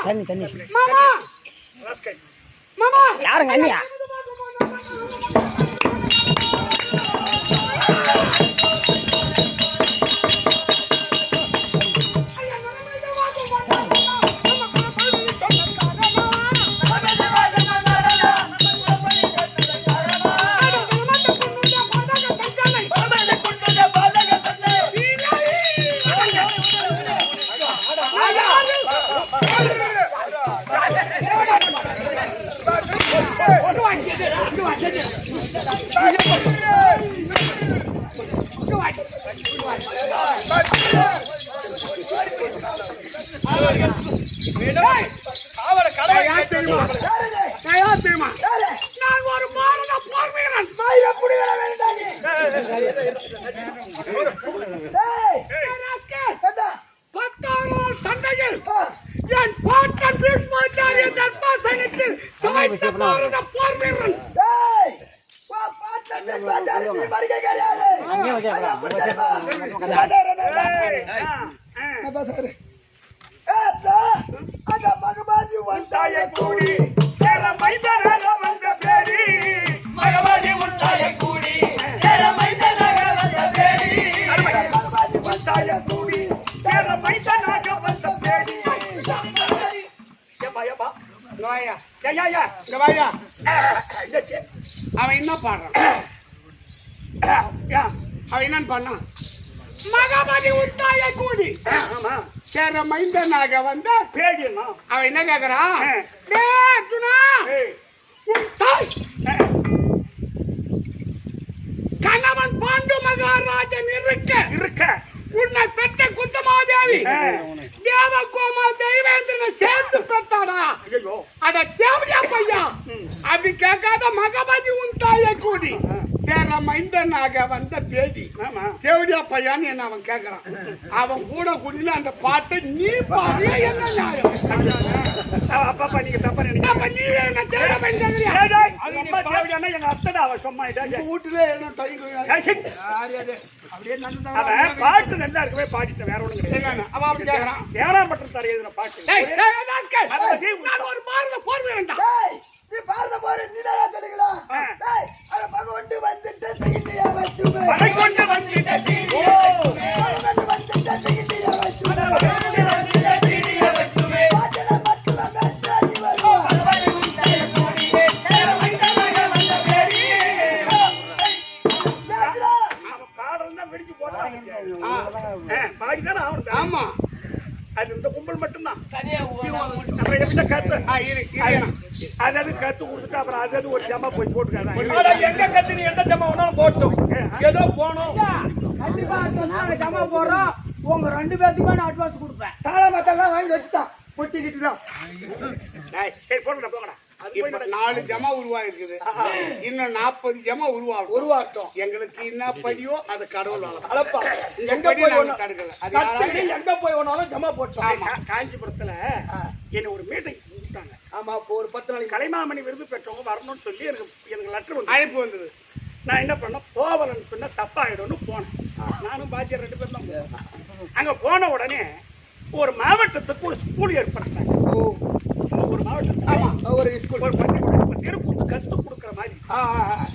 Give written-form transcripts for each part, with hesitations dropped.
தண்ணி தண்ணி யாருங்க அண்ணியா நான் ஒரு மாநில போர் வீரன். பத்தாம் சண்டையில் என் பாட்டன் பீஷ்மாச்சாரிய தர்பாசனத்தில் சமைத்த மாநில போர் வீரன். மகபாஜி ஒன்றாய கூடி மைதானாக வந்த பேரி மகபாஜி ஒன்றாய கூடி மைதானாக வந்த பேரி மகபாஜி ஒன்றாய கூடி மைதானாக வந்த பேரி. அவன் என்ன பாடுறான்? அவன் என்னன்னு பண்ணான்? மகாபலி உண்டாய கூடி சேர மைந்தனாக வந்த பேடினா அவன் என்ன கேக்குறான்? உன் தாய் கணவன் பாண்டு மகாராஜன் இருக்க உன்னை பெற்ற குந்தமாதேவி தேவகோமா தெய்வேந்திரனை சேர்ந்து பெற்றாடா. அட தேவடியா பையா அப்படி கேட்காத மகபதி உன் தாயை கூடி சேர மைந்தனாக வந்த பேடி தேவடியா பையான்னு என்ன அவன் கேட்கறான். அவன் கூட கூடின அந்த பாட்டை நீ பாரு. என்ன நியாயம்? அப்பா நீங்க தப்பா நினைக்க. நீ என்ன தேவ மைந்தனா எங்க அத்தடா அவன் சும்மா வீட்டுல என்ன அப்படியே அவன் பாட்டு நல்லா இருக்கவே பாடிட்டேன். வேற ஒண்ணு கிடையாது. அவன் அப்படி கேட்கறான். ஏறாம்பட்டு தர எழுதுற பாட்டு ஒரு பாருங்க போர் வேண்டாம். நீ பாருங்க போற நீதான் சொல்லுங்களா? டேய் அட பகவண்டு வந்துட்ட செகிண்டியா வச்சு பகவண்டு வந்துட்ட சீடியா பகவண்டு வந்துட்ட செகிண்டியா வச்சு பகவண்டு வந்துட்ட சீடியா வச்சு பாட்டன மட்டும் மேட்ராடி வரு பகவண்டு உண்டாய கூடி சேர மைதானாக வந்த பேரி. அவன் பாடறதா வெடிச்சு போறான். பாடிதானே அவன். ஆமா அது இந்த கும்பல் மட்டும்தான். நம்ம எப்படி கத்து அதாவது கத்து கொடுத்துட்டு அப்புறம் அதாவது ஒரு ஜமா போய் போட்டுக்காதான். எங்க கத்து நீ எந்த ஜமா ஒன்னாலும் போட்டோம் ஏதோ போனோம் ஜமா போடுறோம். உங்க 2 பேத்துக்குமே நான் அட்வான்ஸ் கொடுப்பேன். தாள மத்தெல்லாம் வாங்கி வச்சுட்டான் பொட்டிக்கிட்டு தான். சரி போடுங்க போங்கடா. 4 ஜமா உருவாயிருக்குது. இன்னும் 40 ஜமா உருவாட்டும். எங்களுக்கு என்ன படியோ அது கடவுள் அளப்பா. எங்க போய் ஒன்னாலும் ஜமா போட்டோம். காஞ்சிபுரத்துல என்ன ஒரு மீட்டிங் கூப்பிட்டாங்க. ஆமா ஒரு 10 நாளைக்கு கலைமாமணி விருது பெற்றவங்க வரணும்னு சொல்லி எனக்கு லெட்டர் வந்து அழைப்பு வந்தது. நான் என்ன பண்ணேன், போவலன்னு சொன்னா தப்பாயிடும்னு போனேன். நானும் பாஜ்யர் 2 பேரும் தான் போனோம். அங்க போன உடனே ஒரு மாவட்டத்துக்கு ஒரு ஸ்கூல் ஏற்படுத்தினாங்க. ஒரு மாவட்டத்துக்கு ஒரு ஸ்கூல் ஒரு பள்ளிக்கூடம் தெருக்கூத்து கத்து கொடுக்குற மாதிரி.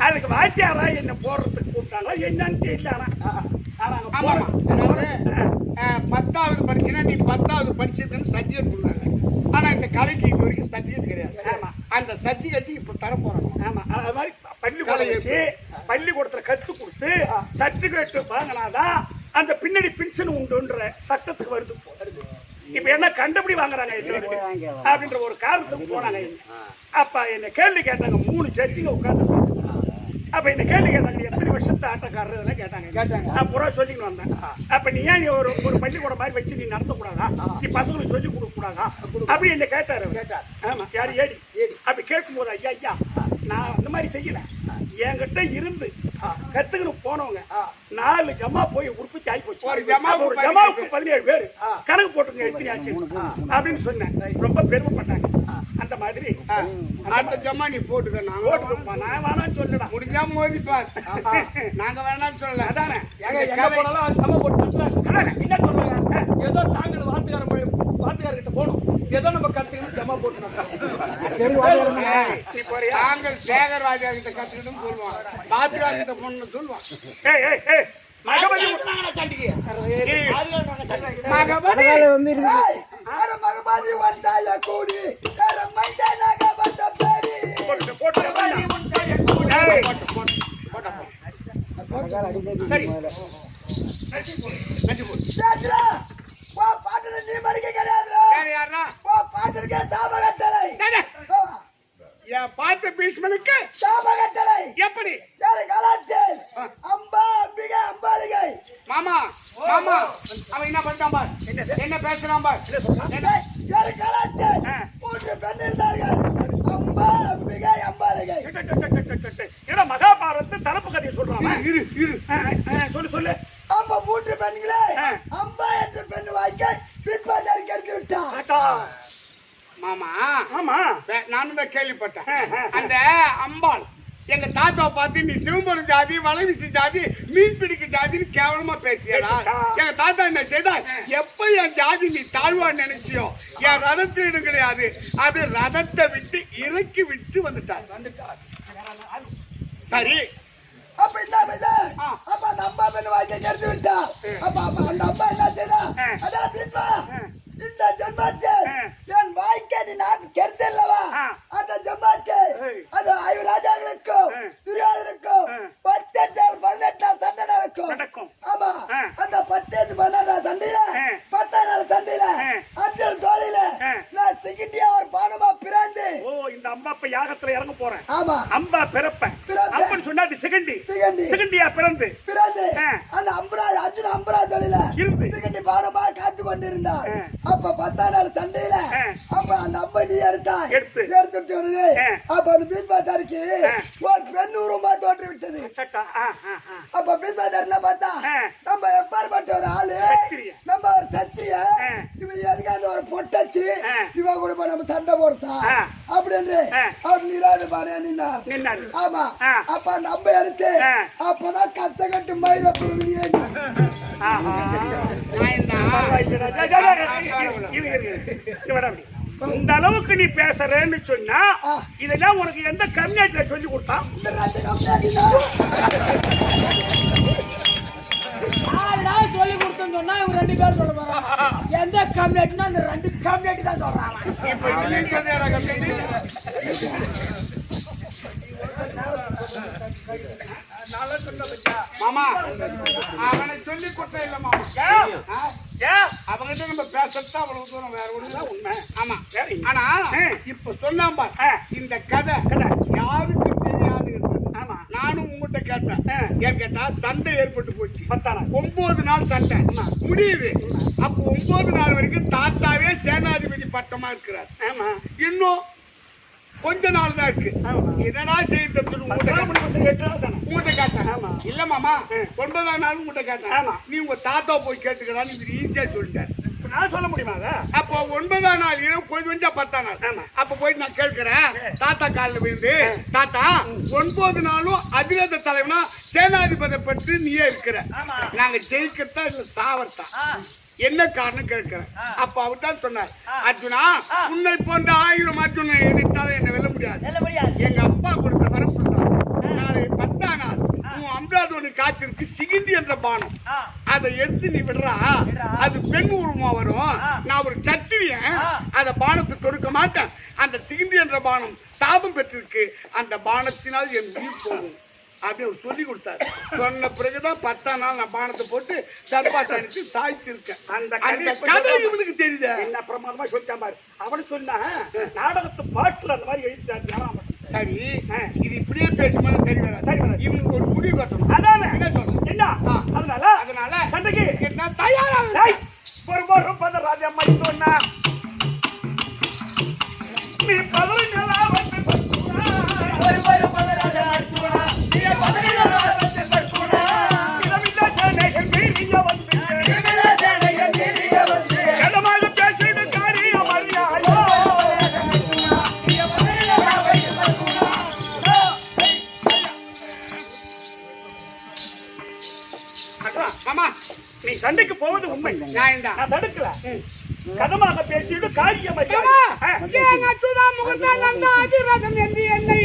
அதுக்கு வாத்தியாரா என்ன போடுறதுக்கு கூப்பிட்டாங்க. என்னன்னு தெரியல. அதாவது 10வது படிச்சுன்னா நீ 10வது படிச்சதுன்னு சர்டிஃபிகேட் கொடுத்தாங்க. ஆனா இந்த கலைக்கு இது வரைக்கும் சர்டிஃபிகேட் கிடையாது. அந்த சர்டிஃபிகேட் இப்ப தர போறாங்க. ஆமா அது மாதிரி பள்ளிக்கூடம் வச்சு பள்ளிக்கூடத்துல கத்து கொடுத்து சர்டிஃபிகேட் வாங்கினாதான் அந்த பின்னாடி பென்ஷன் உண்டுன்ற சட்டத்துக்கு வருது. இப்ப என்ன கண்டுபிடி வாங்குறாங்க அப்படின்ற ஒரு காரணத்துக்கு போனாங்க. அப்ப என்ன கேள்வி கேட்டாங்க. 3 ஜட்ஜிங்க உட்கார்ந்து. அப்ப என்ன கேள்வி கேட்டாங்க, எத்தனை வருஷத்து ஆட்டக்காரர் இதெல்லாம் கேட்டாங்க. நான் புறா சொல்லிட்டு வந்தேன். அப்ப நீ ஏன் ஒரு பள்ளிக்கூடம் மாதிரி வச்சு நீ நடத்த கூடாதா? நீ பசங்களுக்கு சொல்லி கொடுக்க கூடாதா அப்படி என்ன கேட்டாரு. ஆமா யாரு ஏடி அப்படி கேட்கும் போது ஐயா நான் அந்த மாதிரி செய்யல. என்கிட்ட இருந்து கத்துக்கணும் போனவங்க 4 ஜமா போய் உற்பத்தி ஆகி போச்சு. ஒரு ஜமாவுக்கு 17 பேர் கணக்கு போட்டுங்க எத்தனை ஆச்சு அப்படின்னு சொன்னேன். ரொம்ப பெருமைப்பட்டாங்க. அந்த மாதிரி அந்த ஜமா நீ போட்டுக்க. நான் வேணான்னு சொல்லல. முடிஞ்சா மோதிப்பா. நாங்க வேணாம்னு சொல்லல. அதானே எங்க போனாலும் ஜமா போட்டு என்ன சொல்றாங்க. ஏதோ தாங்கள் வாத்துக்காரர்கிட்ட போனோம். ஏதோ நம்ம கத்துக்கணும் ஜமா போட்டுனோம். நீ போறியா? நாங்கள் சேகராஜா கிட்ட கத்துக்கிட்டு சொல்லுவான், பாத்திரா கிட்ட பொண்ணு சொல்லுவான். ஏய் ஏய் ஏய் மகபதி மகபதி ஏய், அட மகபாதி வந்தாய கூடி அட மைதானாக வந்த பேரி போட்டு போட்டு ஏய் சரி சேத்ரா வா பாட்டுல நீ மடிக்க கிடையாதுடா வேற யாரா? வா பாட்டுக்கு சாபகட்டளை என் பாட்டு பீஷ்மனுக்கு சாபகட்டளை எப்படி? யாரு கலாத்தில் அம்பா அம்பிகை அம்பாலிகை மாமா மாமா அவன் என்ன பண்றான் பார், என்ன பேசுறான் பார். என்ன? யாரு கலாத்தில் 3 பெண் இருந்தார்கள் அம்பா அம்பிகை அம்பாலிகை ஏன்னா மகாபாரத தரப்பு கதையை சொல்றாங்க. இரு இரு சொல்லு சொல்லு. அம்மா 3 பெண்களே அம்பா என்ற பெண் வாய்க்க பித்பாஜாரி கெடுத்து விட்டான். ஆட்டா. மாமா ஆமா நானும் தான் கேள்விப்பட்டேன். அந்த அம்பாள் எங்க தாத்தாவை பார்த்து நீ சிவம்பரம் ஜாதி வளவிசி ஜாதி மீன் பிடிக்க ஜாதின்னு கேவலமா பேசியடா. எங்க தாத்தா என்ன செய்தா, எப்ப என் ஜாதி நீ தாழ்வான்னு நினைச்சியோ என் ரதத்திடம் கிடையாது, அது ரதத்தை விட்டு இறக்கி விட்டு வந்துட்டார். சரி அப்ப என்ன செய்த? அப்ப அந்த அம்பா பெண் வாய்க்க கெடுத்து விட்டா. அப்ப அந்த அம்பா என்ன செய்தா? அதான் பித்பா இந்த ஜென்மத்தில் என் வாய்க்க நீ நான் கெடுத்தல்லவா, அந்த ஜென்மத்தில் அது 5 ராஜாக்களுக்கும் துரியோதனுக்கும் 18 சண்டை நடக்கும். ஆமா அந்த 18 சண்டையில 10 நாள் சண்டையில அர்ஜுன் தோழியில நான் சிகிட்டியா ஒரு பானமா பிறந்து. ஓ இந்த அம்பா இப்ப யாகத்துல இறங்க போறேன். ஆமா அம்பா பிறப்பேன் அப்பன்னு சொன்னா சிகண்டி சிகண்டி சிகண்டியா பிறந்து அந்த அர்ஜுன் அம்பரா தோழியில சிகண்டி பானமா காத்து கொண்டிருந்தான். அப்ப 10 நாள் சண்டையில அப்ப அந்த அம்பை நீ எடுத்துட்டு உடனே அப்ப அந்த பீஷ்மாச்சாரிக்கு ஒரு பெண் உருவமா தோன்றி விட்டது. அப்ப பீஷ்மாச்சாரி பார்த்தா நம்ம எப்பாற்பட்ட ஒரு ஆளு, நம்ம ஒரு சத்திரிய, இவன் எதுக்காக ஒரு பொட்டச்சு இவ கூட நம்ம சண்டை போடுத்தான் அப்படின்னு அவர் நிராது பாரு நின்னார். ஆமா அப்ப அந்த அம்பை எடுத்து அப்பதான் கத்த கட்டு மயில இந்த அளவுக்கு நீ பேசுறேன்னு சொன்னா இதெல்லாம் உனக்கு எந்த கம்யூனிட்டில சொல்லி கொடுத்தான்? சொல்லி கொடுத்தேன்னு சொன்னா இவங்க 2 பேரும் சொல்ல போறாங்க. எந்த கம்யூனிட்டினா இந்த 2 கம்யூனிட்டி தான் சொல்றாங்க. மாமா அவனை சொல்லி கொடுத்த இல்ல மாமா, அவங்கிட்ட நம்ம பேசுறது அவ்வளவு தூரம், வேற ஒண்ணுதான் உண்மை. ஆமா ஆனா இப்ப சொன்னாம் பார், இந்த கதை யாருக்கு தெரியாது. ஆமா நானும் உங்ககிட்ட கேட்டேன். ஏன் கேட்டா சண்டை ஏற்பட்டு போச்சு. 9 நாள் சண்டை முடியுது. அப்ப 9 நாள் வரைக்கும் தாத்தாவே சேனாதிபதி பட்டமா இருக்கிறார். இன்னும் கொஞ்ச நாள் தான் இருக்கு. என்னடா செய்ய உங்ககிட்ட கேட்டேன். இல்ல மாமா 9ஆம் நாள் உங்ககிட்ட கேட்டேன். நீ உங்க தாத்தா போய் கேட்டுக்கிறான்னு இவர் ஈஸியா சொல்லிட்டாரு. நான் சொல்ல முடியுமா? அப்போ 9ஆம் நாள் இரவு பொழுது வந்தா 10ஆம் நாள் அப்ப போயிட்டு நான் கேட்கிறேன். தாத்தா காலில் விழுந்து, தாத்தா 9 நாளும் அதிரத தலைவனா சேனாதிபதி பற்றி நீயே இருக்கிற, நாங்க ஜெயிக்கத்தா இல்ல சாவர்த்தா, என்ன காரணம் கேட்கிறேன். அப்ப அவர் தான் சொன்னார், அர்ஜுனா உன்னை போன்ற 1000 அர்ஜுனை எதிர்த்தாலும் என்ன வெல்ல முடியாது. எங்க அப்பா கொடுத்த வரப்பிரசாதம். நாளை 10ஆம் நாள் உன் அம்ராதோனி காத்திருக்கு சிகிண்டி என்ற பானம், அதை எடுத்து நீ விடுறா, அது பெண் உருவமா வரும். நான் ஒரு சத்திரியன், அந்த பானத்தை தொடுக்க மாட்டேன். அந்த சிகிண்டி என்ற பானம் சாபம் பெற்றிருக்கு, அந்த பானத்தினால் என் உயிர் போகும் அப்படி அவர் சொல்லி கொடுத்தாரு. சொன்ன பிறகுதான் 10ஆம் நாள் நான் பானத்தை போட்டு தர்பாசானிக்கு சாய்ச்சிருக்கேன். அந்த கதை இவனுக்கு தெரியுது. என்ன பிரமாதமா சொல்லிட்டான் பாரு. அவனு சொன்னா நாடகத்து பாட்டுல அந்த மாதிரி எழுதிட்டாரு. சரி இது இப்படியே பேசும்போது சரி வர சரி வர இவனுக்கு ஒரு முடிவு கட்டணும். அதானே என்ன சொல்லணும்? என்ன அதனால சண்டைக்கு என்ன தயாராக ஒரு ராஜாம்மா சொன்னா நீ 15 நீ சண்டைக்கு போவது உண்மை. நான் தடுக்கல. கதமாக பேசியது காரியம் ஏமா, ஏன் அச்சுதா முகத்தான் அந்த அதிராஜம் என்று என்னை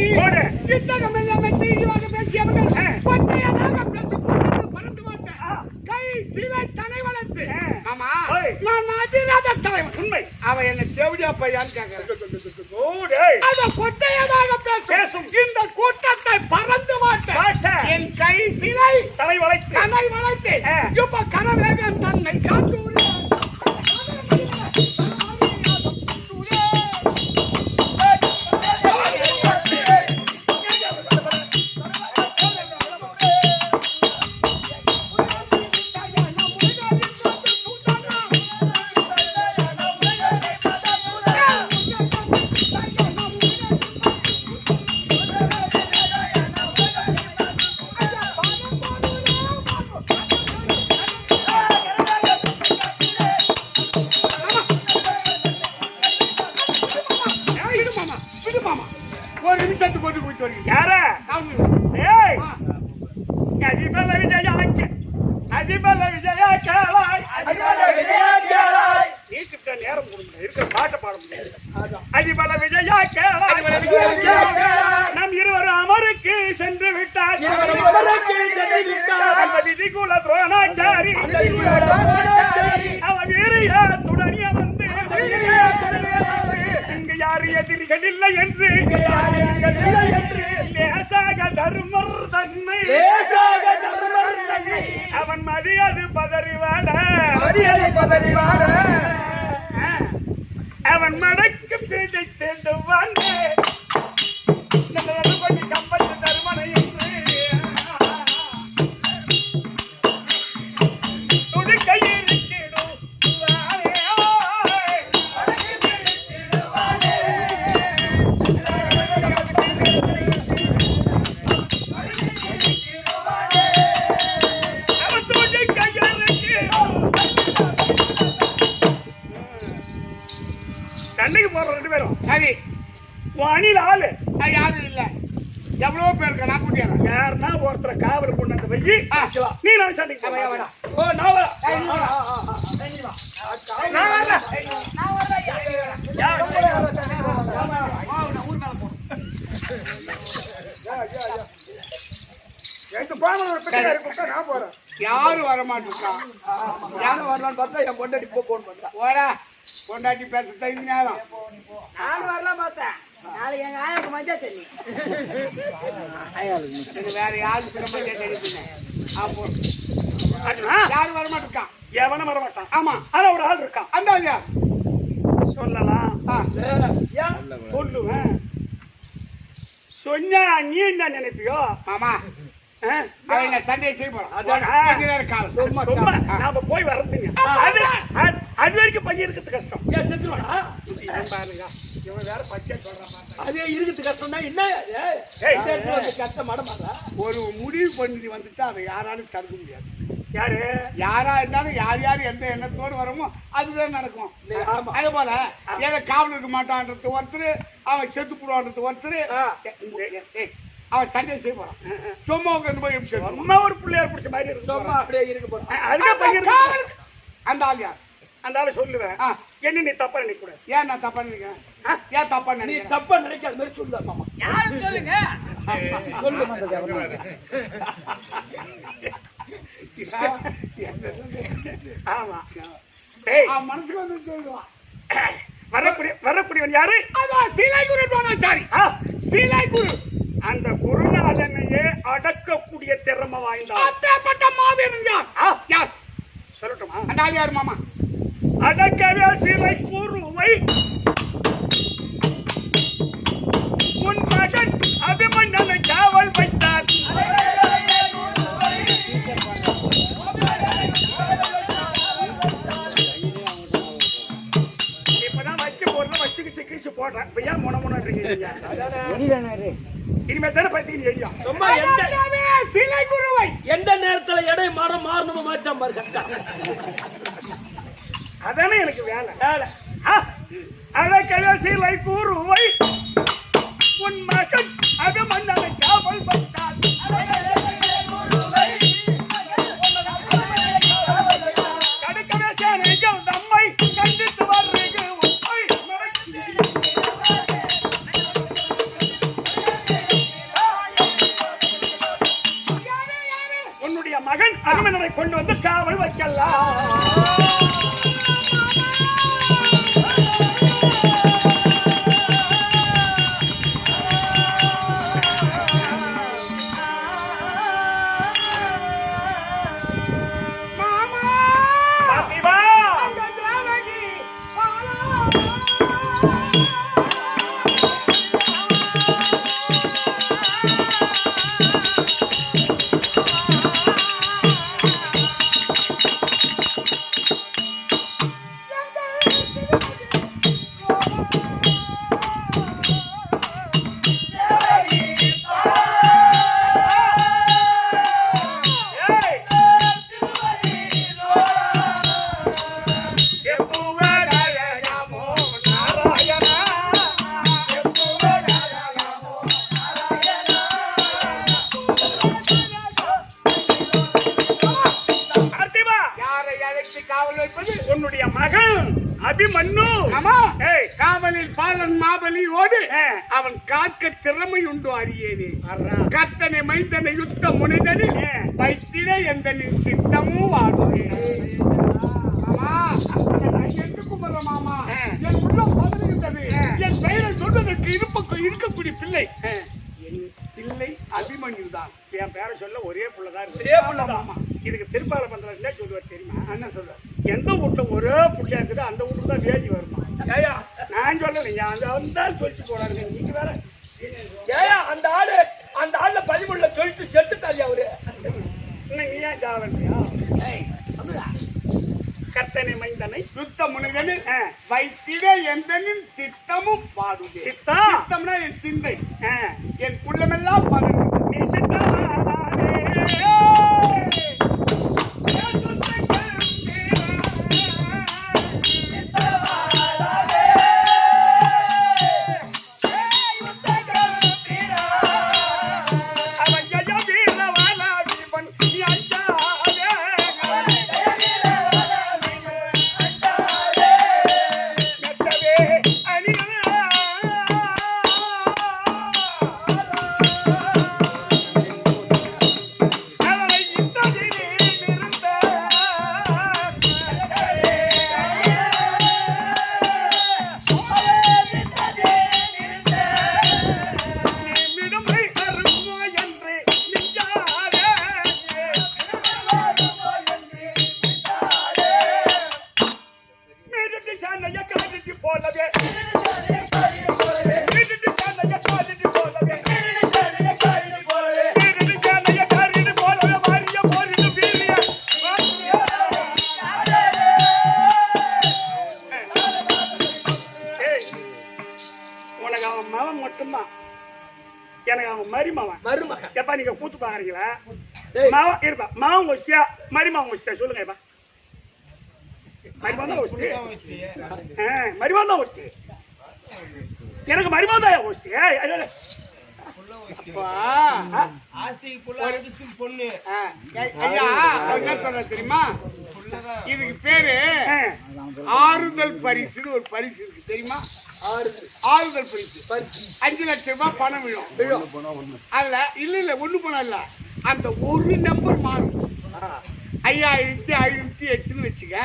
இத்தகம் எல்லாம் செய்தியாக பேசியவர்கள் கொட்டையதாக பேசிக் பறந்து மாட்டேன் கை சீலை தனை வளர்த்து ஆமா நான் அதிராஜ தலைவன் உண்மை அவன் என்ன தேவடியா பையான்னு கேட்கிறேன் அத கொட்டையதாக பேசும் இந்த கூட்டத்தை பறந்து மாட்டேன் என் கை சீலை தனை வளைத்து இப்ப கரவேகன் தன்னை காத்து ஒரு நிமிஷத்துக்கு கொண்டு போயிட்டு வரீங்க யாரா ஏய் அதிபல விஜயா கேளாய் நீக்கிட்ட நேரம் கொடுங்க இருக்கிற பாட்டை பாட முடியாது அதிபல விஜயா கேளாய் நம் இருவரும் அமருக்கு சென்று விட்டார் அந்த விதிகுல துரோணாச்சாரி அவன் வீரியத்துடனே வந்து இங்கு யாரு எதிரிகள் இல்லை என்று லேசாக தர்மர் தன்மை அவன் மதியது பதறிவாட அவன் மடக்கு பேச்சை தேண்டுவான் கொஞ்சம் கம்பத்து தருமனை என்று துடுக்கையிருக்கிடும் சண்டைக்கு போற ரெண்டு பேரும் சரி அணில் ஆளு யாரும் இல்ல எவ்வளவு பேர் இருக்கா நான் கூட்டியறேன் யாருன்னா ஒருத்தரை காவல் கொண்டு அந்த வையி நீ நான் சண்டைக்கு வேணா ஓ நான் வரேன் நான் வரல நான் போறேன் யாரும் வர மாட்டேங்கா யாரும் வரலான்னு பார்த்தா என் பொண்டாட்டி போன் பண்றா ஓடா பொண்டாட்டி பேச டைம் நேரம் நானும் வரலாம் பார்த்தேன் நாளைக்கு எங்க ஆயாக்கு மஞ்சா தண்ணி இது வேற யாரும் சிரமம் தெரியுதுங்க யாரும் வர மாட்டேங்கா எவனும் வர மாட்டான் ஆமா ஆனா ஒரு ஆள் இருக்கான் அந்த ஆள் யார் சொல்லலாம் சொல்லுவேன் சொன்னா நீ என்ன நினைப்பியோ மாமா அவன் சண்டே செய்ய போறான் நாம போய் வரதுங்க அது வரைக்கும் பையன் இருக்கிறது கஷ்டம் பாருங்க இவன் வேற பச்சை சொல்றான் அதே இருக்குது கஷ்டம்னா என்ன கஷ்டம் மாட்டா ஒரு முடிவு பண்ணி வந்துட்டா அதை யாராலும் தடுக்க முடியாது யாரு யாரா இருந்தாலும் யார் எந்த எண்ணத்தோடு வரமோ அதுதான் நடக்கும் அதே போல ஏதோ காவல் இருக்க மாட்டான்றது ஒருத்தர் அவன் செத்து போடுவான்றது ஒருத்தர் அவன் சண்டை செய்ய போறான் சும்மா உட்காந்து போய் சும்மா ஒரு பிள்ளையார் பிடிச்ச மாதிரி இருக்கும் அப்படியே இருக்க போறேன் அதுக்கு பையன் அந்த ஆள் யார் அந்த ஆளு சொல்லுவேன் என்ன நீ தப்பா நினைக்க கூடாது ஏன் நான் தப்பா நினைக்கிறேன் ஏன் தப்பா நீ நினைக்கிறேன் தப்பா நினைக்காத மாதிரி சொல்லு மாமா யாரும் சொல்லுங்க ஆமா மனசுக்கு வந்து சொல்லுவான் வரக்கூடியவன் யாரு அதான் சீலை குரு போனாச்சாரி சீலை குரு அந்த குருநாதனையே அடக்கக்கூடிய திறமை வாய்ந்த மாவீரன் யார் யார் சொல்லட்டுமா அந்த ஆள் யார் மாமா அடக்கவே சீலை குருவை உன் மகன் அபிமன்னனை காவல் வைத்தார் இப்பதான் வச்சு போடுற வச்சுக்கு சிக்கிச்சு போடுறேன் இப்ப ஏன் முனமுனன்றீங்க இனிமே தானே பத்திக்கு எழுதியா சும்மா சீலை குருவை எந்த நேரத்துல எடை மாறணும் மாற்றம் பாரு கரெக்டா அதானே எனக்கு வேலை அழகழ சீலை குருவை உன் மகன் அபிமன்னனை காவல் வைத்தார் கடுக்கவே சேனைகள் நம்மை கண்டித்து அனுமனை கொண்டு வந்து காவல் வைக்கலாம். உன்னுடைய மகன் அபிமன்னு காவலில் பாலன் மாபலியோடு அவன் காக்க திறமை உண்டு அறியேனே. கத்தனை மைந்தனை யுத்த முனைதனில் வைத்திட எந்த சித்தமும் வாடுவேன். மாமா என் உள்ளம் பதறுகின்றது. என் பெயரை சொல்வதற்கு இருக்கக்கூடிய பிள்ளை பிள்ளை அபிமன்யு தான். என் பேரை சொல்ல ஒரே புள்ளதான் இருக்கு. இதுக்கு திருப்பால பண்றதுல சொல்லுவார் தெரியுமா? என்ன சொல்ற? எந்த வீட்டுல ஒரே புள்ளையா இருக்குது அந்த வீட்டுக்கு தான் வேதி வருமா? ஏயா நான் சொல்லலைங்க, அந்த வந்தாலும் சொல்லிட்டு போறாங்க. நீங்க வேற ஏயா அந்த ஆளு பதிமுள்ள சொல்லிட்டு செத்துட்டாரு அவரு. இன்னும் நீ ஏன் சாவறியா? கத்தனை மைந்தனை யுத்த முனைதனில் வைத்திட எந்தனின் சித்தமும் பாடுவே. சித்தம்னா என் சிந்தை, என் உள்ளமெல்லாம் பதறும். நீ சித்தம் மட்டும்தான். எனக்கு அவன் மருமகன். எப்பா நீங்க கூத்து பாக்குறீங்களா? மாவன் இருப்பா, மாவன் வச்சியா மருமகன் வச்சியா? சொல்லுங்க. மருமகன் தான் வச்சு, மருமகன் தான் வச்சு, எனக்கு மருமகன் தான் வச்சு. தெரியுமா? இதுக்கு பேரு ஆறுதல் பரிசுன்னு ஒரு பரிசு இருக்கு தெரியுமா? ஆறுதல் பரிசு 5 லட்சம் ரூபாய் பணம் விழும். அதுல இல்ல ஒண்ணு பணம் இல்ல, அந்த ஒரு நம்பர் மாறும். 5508 வச்சுக்க,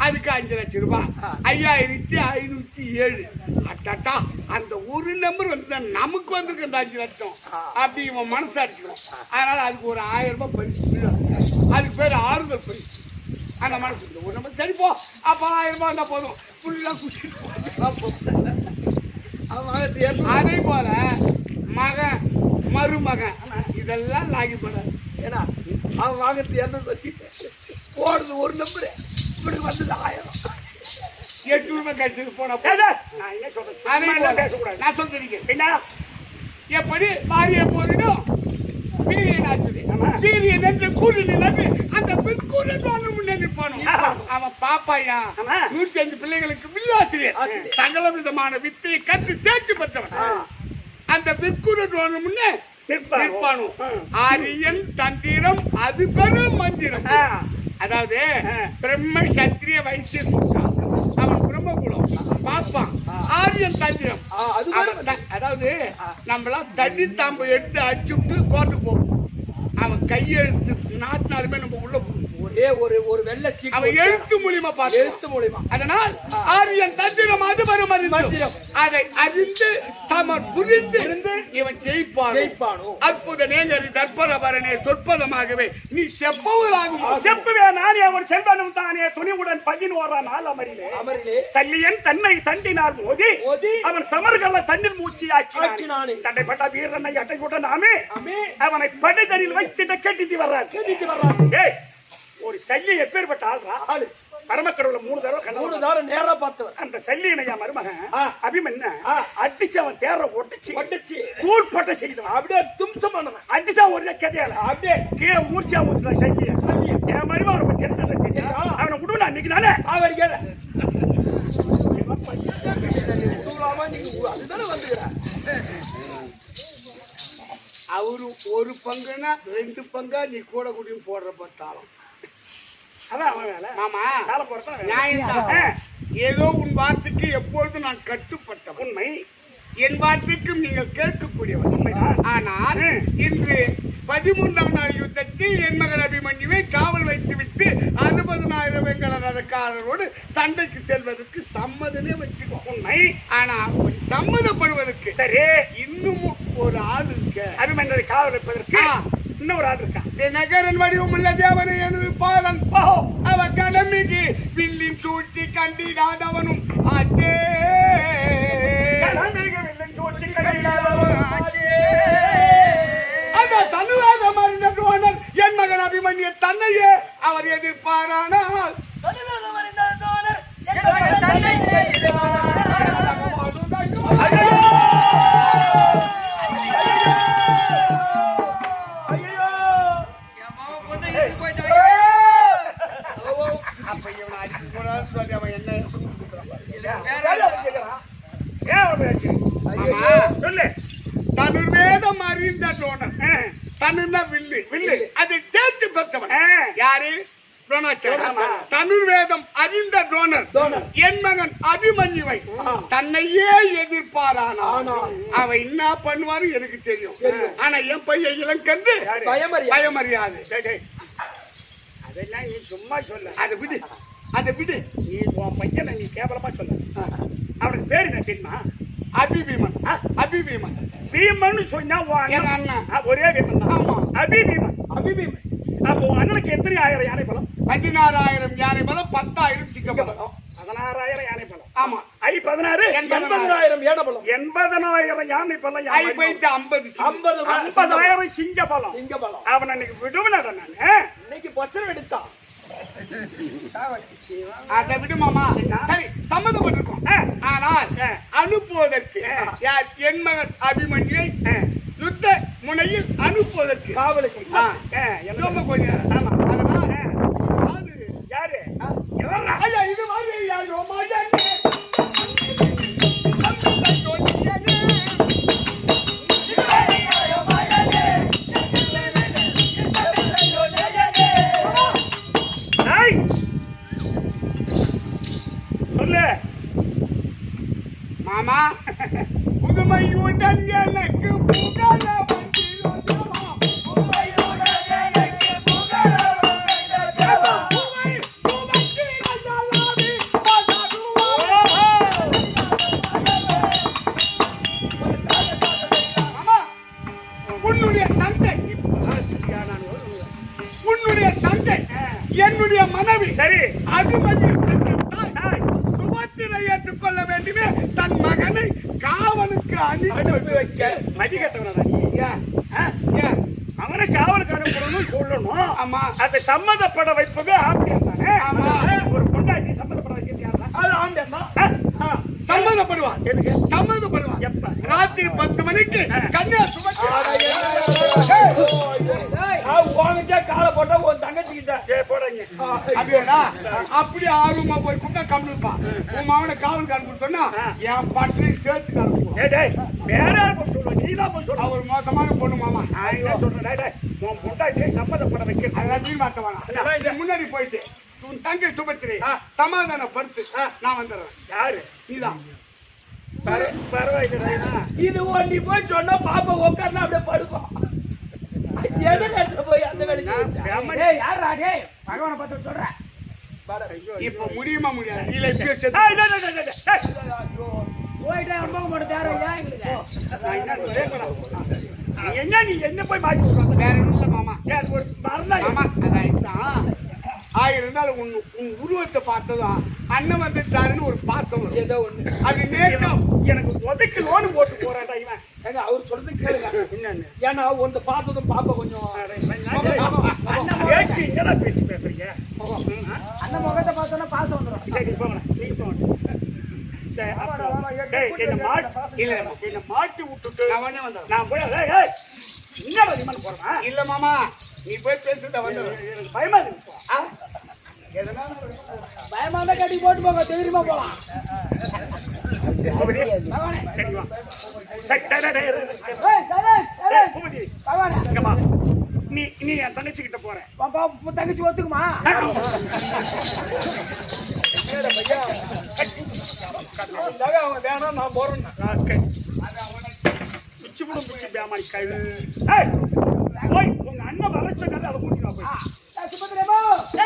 அதுக்கு 5 லட்சம் ரூபாய். 5507 அட்டாட்டா, அந்த ஒரு நம்பர் வந்து நமக்கு வந்திருக்கு அந்த 5 லட்சம். அப்படி இவன் மனசு அடிச்சுக்கணும். அதனால அதுக்கு ஒரு 1000 ரூபாய் பரிசு விழும். அதுக்கு பேர் ஆறுதல் பரிசு. அந்த மனசு ஒரு நம்பர் சரிப்போ, அப்ப 1000 ரூபாய் இருந்தா போதும், ஃபுல்லா குஷி. அதே போல மகன் மருமகன் இதெல்லாம் லாகி போடாது. ஏன்னா அவன் வாங்கிறது 200 சீட்டு போடுறது ஒரு நம்பரு, இப்படி வந்தது 1000 8 ரூபாய் கட்சிக்கு போன நான் சொல்லிருக்கேன். என்ன எப்படி மாறிய போதிடும் வீரியன் என்று கூறி நின்று அந்த பெண் கூறி முன்னேறி போனோம். அவன் பாப்பாயா 105 பிள்ளைகளுக்கு வில்லாசிரியர், சகல விதமான வித்தையை கற்று தேர்ச்சி பெற்றவன். அந்த பிற்கூறு முன்னே ஆரியன் தந்திரம் அது பெரும் மந்திரம். அதாவது பிரம்ம சத்திரிய வைசிய அவன் பிரம்மகுலம் பார்ப்பான். ஆரியன் தந்திரம் அதாவது நம்மளா தண்ணி தாம்பு எடுத்து அடிச்சு விட்டு கோட்டு போகும். அவன் கையெழுத்து நாட்டினாலுமே நம்ம உள்ள ஒரே ஒரு வெள்ளை சீட் அவன் எழுத்து மூலியமா பார்த்து எழுத்து மூலியமா அதனால் ஆரியன் தந்திரம் அது மறுமறிந்தோம் அதை அறிந்து சமர் புரிந்து இவன் ஜெயிப்பானோ அற்புத நேங்கரி தற்பரபரனே சொற்பதமாகவே நீ செப்பவராகும் செப்புவே நானே அவன் செல்வனும் தானே துணிவுடன் 11 நாள் அமரிலே சல்லியன் தன்னை தண்டினார் மோதி அவன் சமர்கள தண்ணீர் மூச்சி ஆக்கினானே தண்டைப்பட்ட வீரனை அட்டை கூட நாமே அவனை படைதனில் வைத்திட்ட கட்டிட்டு வர்றார் ஒரு சல்லி எப்பேற்பட்ட ஆள்ரா பரமக்கடவுள 3 தடவை நேரா பார்த்தவன் அந்த சல்லியனையா மருமகன் அபிமன்ன அடிச்சு அவன் தேர ஒட்டிச்சு தூள் பட்ட செய்தான் அப்படியே தும்சம் பண்ணவன் அடிச்சா ஒரு கதையால அப்படியே கீழே மூர்ச்சியா ஊத்துற சல்லிய என் மருமகனை பத்தி தெரிஞ்சா அவனை விடுவா அன்னைக்குனால சாவடிக்கல அதுதானே வந்துக்கிறான் அவரு ஒரு பங்குனா 2 பங்கா நீ கூட குடியும் போடுற பார்த்தாலும் அதான் அவன் வேலை மாமா வேலை போறதான் நியாயம் ஏதோ உன் வார்த்தைக்கு எப்பொழுதும் நான் கட்டுப்பட்ட உண்மை என் வார்த்தைக்கும் நீங்கள் கேட்கக்கூடியவர் உண்மைதான் ஆனால் இன்று 13ஆம் நாள் யுத்தத்தில் என் மகன் அபிமன்யுவை காவல் வைத்துவிட்டு 60,000 வெங்கல ரதக்காரரோடு சண்டைக்கு செல்வதற்கு சம்மதமே வச்சுக்கோ உண்மை ஆனா சம்மதப்படுவதற்கு சரி இன்னும் ஒரு ஆள் இருக்க அபிமன்யுவை காவல் வைப்பதற்கு இன்னொரு ஆள் இருக்கான் நகரன் வடிவமுள்ள தேவனை எனது பாலன் அவ கடமைக்கு வில்லின் சூழ்ச்சி கண்டிடாதவனும் ஆச்சே அந்த தனுவாதம் அறிந்த துரோணர் என் மகன் அபிமன்ய தன்னையே அவர் எதிர்ப்பாரானால் தனுர்வேதம் அறிந்த துரோணர் தனுர்னா வில்லு அதை தேர்ச்சி பெற்றவன் யாரு தனுர்வேதம் அறிந்த துரோணர் என் மகன் அபிமன்யுவை தன்னையே எதிர்ப்பாரானா அவன் என்ன பண்ணுவாரு எனக்கு தெரியும் ஆனா என் பையன் இளங்கன்று பயமறியாது அதெல்லாம் நீ சும்மா சொல்ல அதை விடு நீ உன் பையனை நீ கேவலமா சொல்ல அவனுக்கு பேரு என்ன தெரியுமா அபிபீமன் பீமன் சொன்னா ஒரே பீமன் தான் அபிபீமன் அப்போ உன் அண்ணனுக்கு எத்தனை ஆயிரம் யானை பலம் 16,000 யானை பலம் 10,000 சிங்க பலம் 16,000 யானை பலம் ஆமா 16 80,000 யானை பலம் 80,000 யானை பலம் 50,000 சிங்க பலம் அவன் அன்னைக்கு விடுவனடா நான் இன்னைக்கு பச்சனை எடுத்தான் அதை விடு மாமா சரி சம்மதப்பட்டிருக்கோம் ஆனால் அனுப்புவதற்கு யார் என் மகன் அபிமன்யுவை யுத்த முனையில் அனுப்புவதற்கு காவலுக்கு கொஞ்சம் அதனால் யாரு ஐயா இது மாதிரி யார் சொல்லு மாமா புதுமையுடன் எனக்கு புகழ உன்னுடைய தந்தை என்னுடைய மனைவி சரி அது சுபத்திரை ஏற்றுக்கொள்ள வேண்டுமே தன் மகனை காவலுக்கு அனுப்பி வைக்க மதிக்கட்டவனா அவனை காவலுக்கு அனுப்பணும்னு சொல்லணும் ஆமா அதை சம்மதப்பட வைப்பது ஆம்பியன் தானே ஆமா ஒரு பொண்டாட்டி சம்மதப்பட வைக்கிறது யாருன்னா அது ஆம்பியன் தான் சம்மதப்படுவான் எதுக்கு சம்மதப்படுவான் எப்ப ராத்திரி 10 மணிக்கு கன்னியா சுபத்திரை உனக்கே காலை போட்டா உன் தங்கச்சிக்கிட்ட போடுங்க அப்படியா அப்படி ஆர்வமா போய் கூப்பிட்டா கம்மிப்பான் உன் மாவனை காவலுக்கு அனுப்பி சொன்னா என் பாட்டையும் சேர்த்து அனுப்புவோம் வேற யார் போய் சொல்லுவா நீதான் போய் சொல்ல அவர் மோசமான பொண்ணு மாமா நான் என்ன சொல்றேன் உன் பொண்டாட்டியை சம்மதப்பட வைக்கிறது அதெல்லாம் மாட்டவானா முன்னாடி போயிட்டு உன் தங்கை சுபத்திரை சமாதானப்படுத்து நான் வந்துடுறேன் யாரு நீதான் பரவாயில்லை இது நீ போய் சொன்னா பாப்பா உட்கார்ந்து அப்படியே படுக்கும் எதுக்கு எடுத்து போய் அந்த வேலைக்கு ஏய் யாரா டேய் பகவானை பார்த்து சொல்றேன் இப்ப முடியுமா முடியாது நீ லைஃப் போயிட்டே அனுபவம் மட்டும் தேவை ஏன் எங்களுக்கு என்ன நீ என்ன போய் மாட்டி விடுறாங்க வேற இல்ல மாமா ஒரு மறந்தா மாமா அதான் இருந்தாலும் உன் உருவத்தை பார்த்ததும் அண்ணன் வந்துட்டாருன்னு ஒரு பாசம் வரும் ஏதோ ஒண்ணு அது நேர்க்கம் எனக்கு உதைக்கு லோனு போட்டு போறான்டா இவன் ஏங்க அவர் சொல்றது கேளுங்க என்னன்னு ஏன்னா ஒன்று பார்த்ததும் பாப்பா கொஞ்சம் பேச்சு என்னடா பேச்சு பேசுறீங்க அந்த முகத்தை பார்த்தோன்னா பாசம் வந்துடும் சரி போங்க நீங்க போங்க சரி என்ன மாட்டி விட்டுட்டு நான் போய் என்ன விமன் போறேன் இல்ல மாமா நீ போய் பேசுறத வந்து எனக்கு பயமா இருக்கு பயமா இருந்தா கட்டி போட்டு போங்க தைரியமா போலாம் சரி வா சரி நீ என் தங்கச்சி கிட்ட போறேன் தங்கச்சி ஒத்துக்குமா அவன் வேணாம் நான் போறேன் பிச்சு விடும் பிச்சு பேமாரி கைது உங்க அண்ணன் வர சொன்னாரு அதை கூட்டிட்டு போய்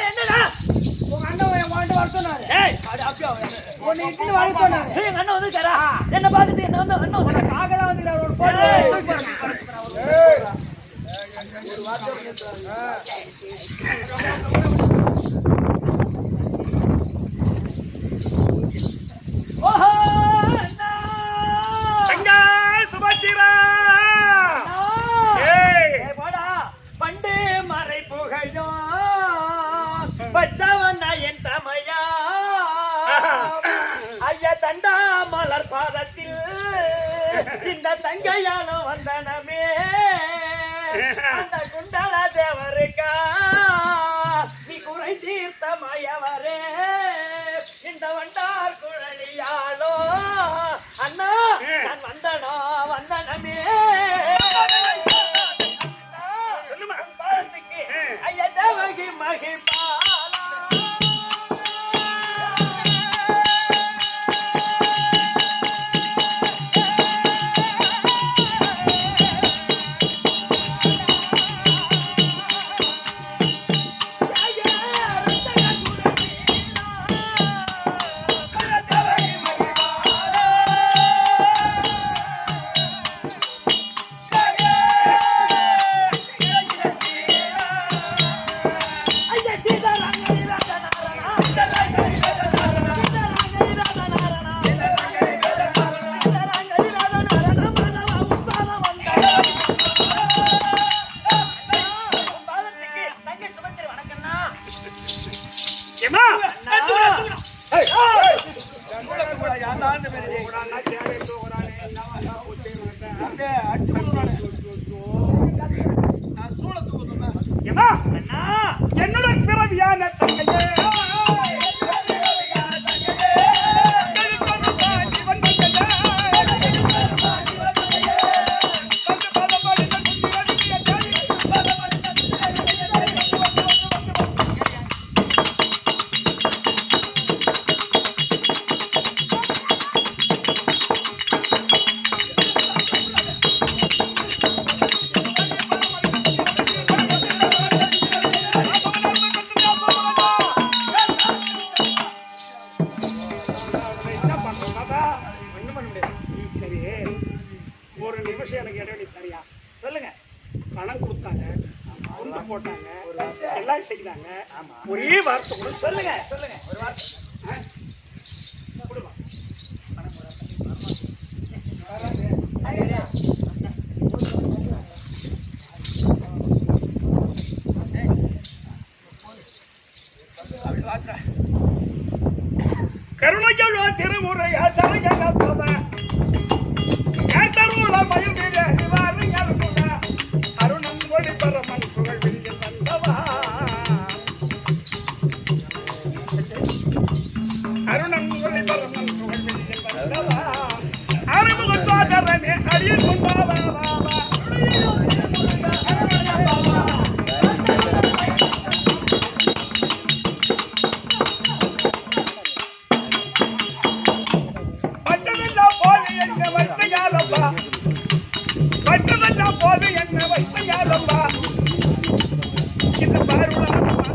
என்னடா உங்க அண்ணன் வாங்கிட்டு வர சொன்னாரு உன்னை இட்டு வர சொன்னாரு எங்க அண்ணன் வந்து சாரா என்ன பார்த்துட்டு என்ன வந்து அண்ணன் உனக்கு ஆகலாம் வந்து ஒரு போன் ஓஹோ தங்கா சுபத்திரா பண்டு மறை புகழும் பச்சவன் என் தமையா ஐயா தண்டா மலர் பாதத்தில் இந்த தங்கையாலும் வந்தனமே அந்த குண்டல தேவருக்கா நீ குறை தீர்த்த மயவரே இந்த வண்டார் குழலியாலோ அண்ணா நான் வந்தனோ வந்தனமே ஐயா தேவகி மகிபாலா என்னோட பிறவியான தங்கையே ஒரே வார்த்தை கூட சொல்லுங்க ஒரு வார்த்தை கருணையோ திருமுறை அருணம் ஒளி பரமன் புகழ் விரிய தந்தவா அருணம் ஒளி பரமன் புகழ் விரிய தந்தவா அருமுக சோதரனே அரியன் கொண்டாவா பட்டதெல்லாம் போது என்ன வைத்தாலப்பா இந்த பார்வலப்பா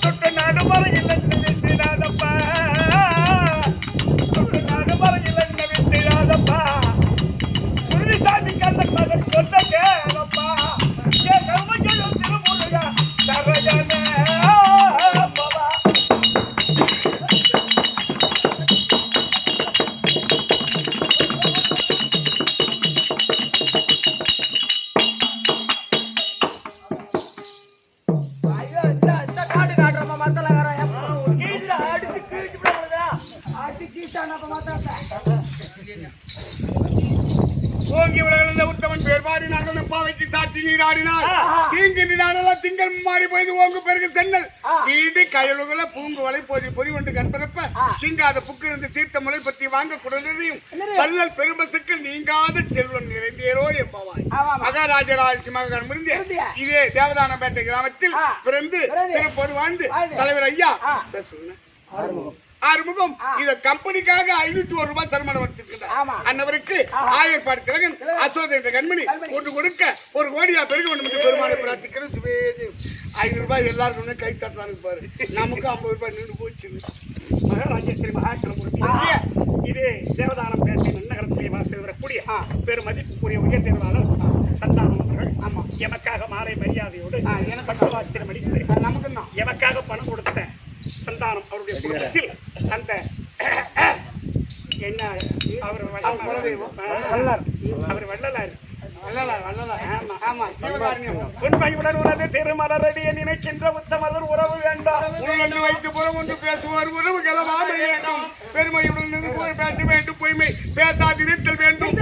சுட்டு நடுமறையில் விட்டுடாதப்பா சுட்டு நடுமறையில் விட்டுடாதப்பா சுருதிசாமி கண்ண மகன் சொன்ன கேளப்பா திருமுருகா சரஜனே பாபா ஐயோ இந்த காடு காட்டுறமா மத்தலகாரன் கீழ அடிச்சு கீழ்ச்சி போடுறதா அடி கீழ்ச்சானா அப்ப மாத்தாத ஓங்கி உலகிழந்த உத்தமன் பேர் பாடி நாங்கள் பாவைக்கு சாட்சி நீராடினார் தீங்கு நீராடலாம் திங்கள் மாறி போய் ஓங்கு பெருகு சென்னல் கீடி கயலுகள பூங்கு வலை போதி பொறி கொண்டு கண்பிறப்ப திங்காத புக்கு இருந்து தீர்த்த முறை பற்றி வாங்க குடலையும் வல்லல் பெருமசுக்கு நீங்காத செல்வம் நிறைந்தேரோ என்பவாய் மகாராஜராஜ மகன் முருந்திய இதே தேவதானப்பேட்டை கிராமத்தில் பிறந்து சிறப்போடு வாழ்ந்து தலைவர் ஐயா ஆறுமுகம் இத கம்பெனிக்காக 501 ரூபாய் சன்மானம் வச்சிருக்கிறார் அன்னவருக்கு ஆயர்பாடு திலகன் அசோத என்ற கண்மணி ஒன்று கொடுக்க 1 கோடியா பெருக வேண்டும் என்று பெருமாளை பிரார்த்திக்கிறேன். சுபேஜி 500 ரூபாய் எல்லாருக்கும் கை தட்டுறாங்க பாரு, நமக்கு 50 ரூபாய் நின்று போச்சு. மகாராஜேஸ்வரி மகாக்கிரமூர்த்தி இதே தேவதானம் பேட்டை நன்னகரத்திலே வாசி வரக்கூடிய பெரும் மதிப்புக்குரிய உயர் தேர்வாளர் சந்தானம் அவர்கள் எமக்காக மாலை மரியாதையோடு பட்டுவாசியம் அளித்து நமக்கு எமக்காக பணம் கொடுத்த சந்தானம் அவருடைய குடும்பத்தில் அந்த என்ன அவர் வள்ளலார் உண்மையுடன் உனது திருமலரடியை நினைக்கின்ற உத்தமர் உறவு வேண்டாம். உள்ளன்று வைத்து புறம் ஒன்று பேசுவார் உறவு கிளவாமை வேண்டும். பெருமையுடன் நின்று பேச வேண்டும். பொய்மை பேசாதிருத்தல் வேண்டும்.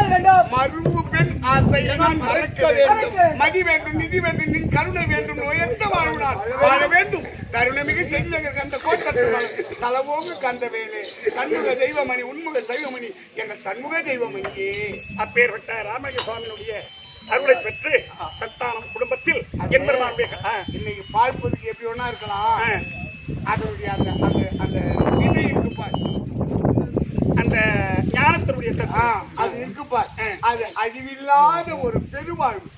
மருவு பெண் ஆசை மறைக்க வேண்டும். மதி வேண்டும், நிதி வேண்டும், நின் கருணை வேண்டும். நோயற்ற வாழ்வுனார் வாழ வேண்டும். கருணமிகு செஞ்சகர் கண்ட கோட்டத்தில் தலவோங்கு கந்த வேலே சண்முக தெய்வமணி உண்முக சைவமணி என்ற சண்முக தெய்வமணியே. அப்பேற்பட்ட ராமலிங்க சுவாமியினுடைய அருளை பெற்று சந்தானம் குடும்பத்தில் இன்னைக்கு பார்ப்பதுக்கு எப்படி ஒன்னா இருக்கலாம். அதனுடைய அந்த அந்த விதை இருக்குப்பார், அந்த ஞானத்தினுடைய அது இருக்குப்பார். அது அழிவில்லாத ஒரு பெருவாழ்வு.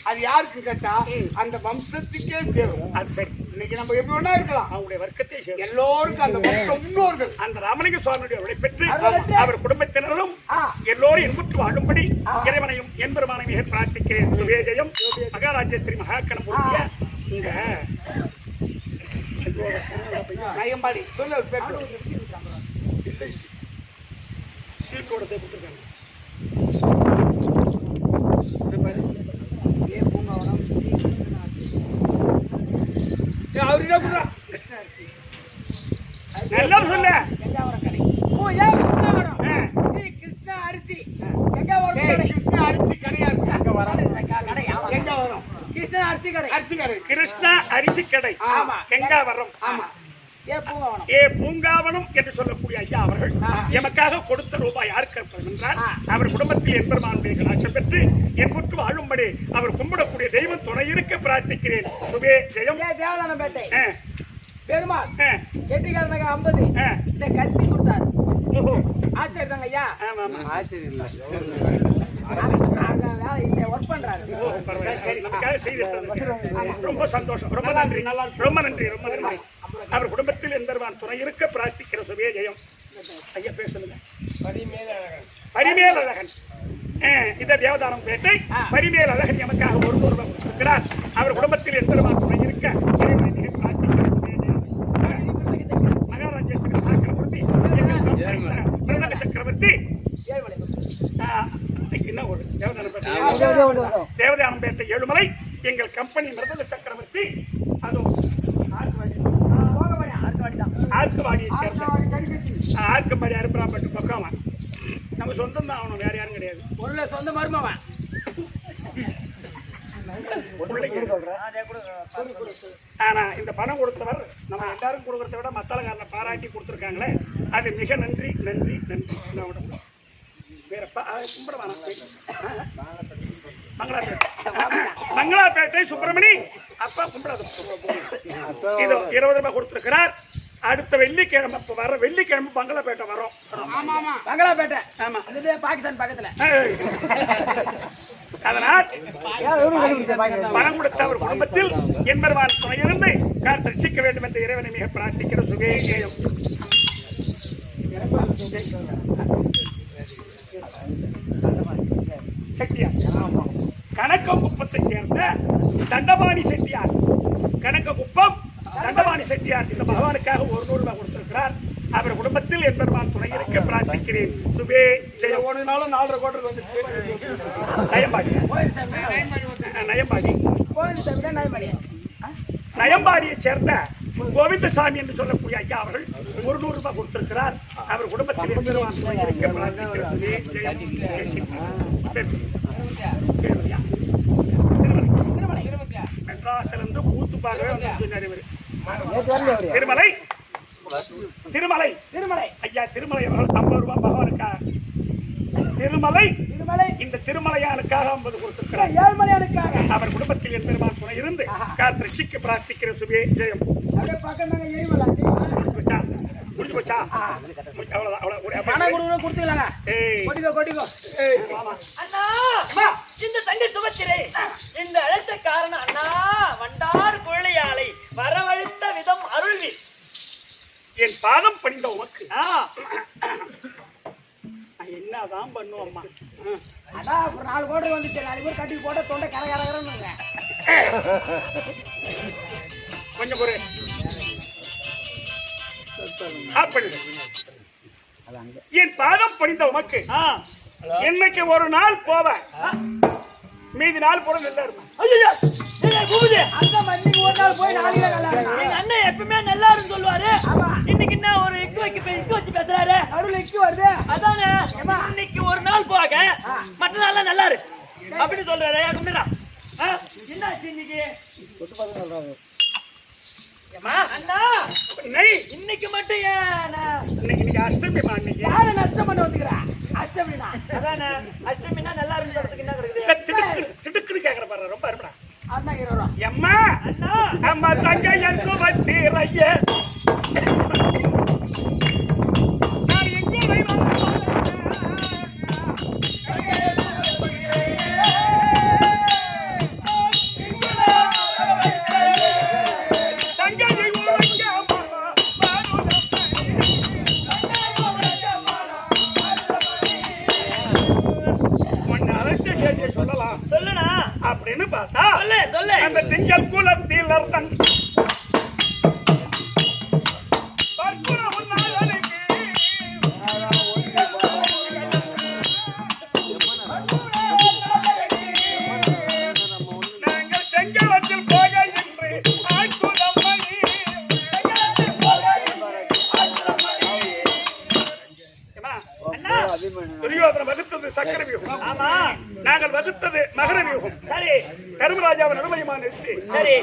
அது யாருக்கு கேட்டா அந்த வம்சத்துக்கே சேரும். அது சரி, இன்னைக்கு நம்ம எப்படி ஒன்னா இருக்கலாம், அவங்களுடைய வர்க்கத்தை சேரும். எல்லோருக்கும் அந்த வம்ச முன்னோர்கள் அந்த ராமலிங்க சுவாமியுடைய அருளை பெற்று அவர் குடும்பத்தினரும் எல்லோரும் இன்புற்று வாழும்படி இறைவனையும் என்பெருமானை மிக பிரார்த்திக்கிறேன். சுவேஜயம் மகாராஜேஸ்வரி மகாக்கணமூர்த்திய இங்க நயம்பாடி சொல்ல சீட்டோட கொடுத்துருக்காங்க. நல்லா சொல்ல கிருஷ்ணா அரிசி எங்க வரும்? கிருஷ்ணா அரிசி கிடையாது. எங்க வரும்? கிருஷ்ணா அரிசி கடை. அரிசி கடை, கிருஷ்ணா அரிசி கடை. ஆமா, எங்க வரும்? ஆமா, பூங்காவனம் என்று சொல்லக்கூடிய ஐயா அவர்கள் எமக்காக கொடுத்த ரூபாய் யாருக்கு என்றால் அவர் குடும்பத்தில் எம்பெருமானுடைய கடாட்சம் பெற்று என்புற்று வாழும்படி அவர் கும்பிடக்கூடிய தெய்வம் துணை இருக்க பிரார்த்திக்கிறேன். சுபே ஜெயம். தேவதானப்பேட்டை பெருமாள் கெட்டிக்காரங்க 50 இந்த கத்தி கொடுத்தாரு. ஆச்சரியம் ஐயா. ஆச்சரியம் ஒர்க் பண்றாரு. நமக்காக செய்து ரொம்ப சந்தோஷம். ரொம்ப நன்றி, ரொம்ப நன்றி, ரொம்ப நன்றி. அவர் குடும்பத்தில் எம்பெருமான் துணை இருக்க பிரார்த்திக்கிற சுபே ஜெயம். ஐயா பேசுங்க. பரிமேல் அழகன் இந்த தேவதானம் பேட்டை பரிமேல் அழகன் எமக்காக ஒரு ரூபாய் கொடுத்திருக்கிறார். அவர் குடும்பத்தில் எம்பெருமான் துணை இருக்க மகாராஜேஸ்வரி சக்கரவர்த்தி என்ன ஒரு தேவதானம்பேட்டை ஏழுமலை எங்கள் கம்பெனி மிருதல சக்கரவர்த்தி. அதுவும் ஆர்க்குவாடியை சேர்ந்த ஆர்க்குவாடி அருப்பராம்பட்டு பக்கம். நம்ம சொந்தம் தான், அவனும் வேற யாரும் கிடையாது. உள்ள சொந்த மருமவன். ஆனா இந்த பணம் கொடுத்தவர் நம்ம எல்லாரும் கொடுக்கறத விட மத்தளக்காரனை பாராட்டி கொடுத்துருக்காங்களே, அது மிக நன்றி நன்றி நன்றி. மங்களாப்பேட்டை சுப்பிரமணி அப்பா கும்பிடாத 20 ரூபாய் கொடுத்திருக்கிறார். அடுத்த வெள்ளிக்கிழமை இப்ப வர வெள்ளிக்கிழமை பங்களாப்பேட்டை வரோம். ஆமா ஆமா பங்களாப்பேட்டை ஆமா அது பாகிஸ்தான் பக்கத்துல. அதனால் பணம் கொடுத்த அவர் குடும்பத்தில் என்பருவான் துணையிருந்து காத்து ரட்சிக்க வேண்டும் என்று இறைவனை மிக பிரார்த்திக்கிற சுகேயம். செட்டியார் கணக்கங்குப்பத்தை சேர்ந்த தண்டபாணி செட்டியார், கணக்கங்குப்பம் தண்டபாணி செட்டியார் இந்த பகவானுக்காக 100 ரூபாய் கொடுத்திருக்கிறார். அவர் குடும்பத்தில் என்பருவான் துணை இருக்க பிரார்த்திக்கிறேன். சுபே ஜெயம். ஒரு நாளும் 4.25 கோடி வந்துச்சு. நயம்பாடி நயம்பாடி கோயில் சாமி நாய்மணி நயம்பாடியை சேர்ந்த கோவிந்தசாமி என்று சொல்லக்கூடிய ஐயா அவர்கள் 100 ரூபாய் கொடுத்திருக்கிறார். அவர் குடும்பத்தில் என்பருவான் துணை இருக்க பிரார்த்திக்கிறேன். சுபே ஜெயம். மெட்ராஸிலிருந்து கூத்துப்பாகவே வந்து திருமலை திருமலை திருமலை ஐயா திருமலை அவர்கள் 50 ரூபாய் பகவானுக்கா திருமலை திருமலை இந்த திருமலையானுக்காக 50 கொடுத்திருக்கிறார். ஏழ்மலையானுக்காக அவர் குடும்பத்தில் என் பெருமான் துணை இருந்து காத்து ரட்சிக்க பிரார்த்திக்கிற சுபே ஜெயம். அப்படியே பக்கம் தாங்க ஏழ்மலை முடிஞ்சு போச்சா? பணம் கொடுத்துக்கலாங்க. ஏய் கொட்டிக்கோ அண்ணா இந்த தண்ணி சுமத்திரே இந்த அழைத்த காரணம் அண்ணா வண்டார் கொள்ளையாளை வரவழைத்த விதம் அருள்வி என் பாதம் பணிந்த உமக்கு என்னதான் பண்ணுவோம்மா? அதான் ஒரு 4 கோடி வந்துச்சு. 4 பேர் கட்டி போட்ட தொண்டை கரகரன்னு கொஞ்சம் பொறு. என் பாதம் பணிந்த உமக்கு என்னைக்கு ஒரு நாள் போவேன், மீதி நாள் போட நல்லா இருக்கும். ஒரு நாள் போய் 4 எங்க அண்ணன் எப்பவுமே நல்லா இருந்து சொல்லுவாரு. இன்னைக்கு என்ன ஒரு இக்கு வச்சு பேசுறாரு. நடுவில் இக்கு வருது. அதானே இன்னைக்கு ஒரு நாள் போக மற்ற நாள்லாம் நல்லா இருக்கு அப்படின்னு சொல்றாரு. என்ன இன்னைக்கு அண்ணா இன்னைக்கு மட்டும் இன்னைக்கு அஷ்டமிமா, இன்னைக்கு யாரை நஷ்டம் பண்ண வந்துக்கிறேன்? அஷ்டமினா அதானே அஷ்டமினா நல்லா இருக்கு. என்ன கிடைக்குது திடுக்குன்னு கேக்குற பாரு, ரொம்ப அருமைடா. அதான் 20 ரூபா. எம்மா அம்மா தங்க என் சுமத்திரைய நான் எங்கோ சொல்லலாம் சொல்லுண்ணா அப்படின்னு பார்த்தா சொல்லு அந்த திங்கள் குலத்தில் அர்த்தம் நாங்கள் செங்கலத்தில் போக என்று துரியோதன வகுத்தது சக்கர வியூகம், நாங்கள் வகுத்தது மகர வியூகம். சரி தர்மராஜாவை நடுமையமா நிறுத்தி சரி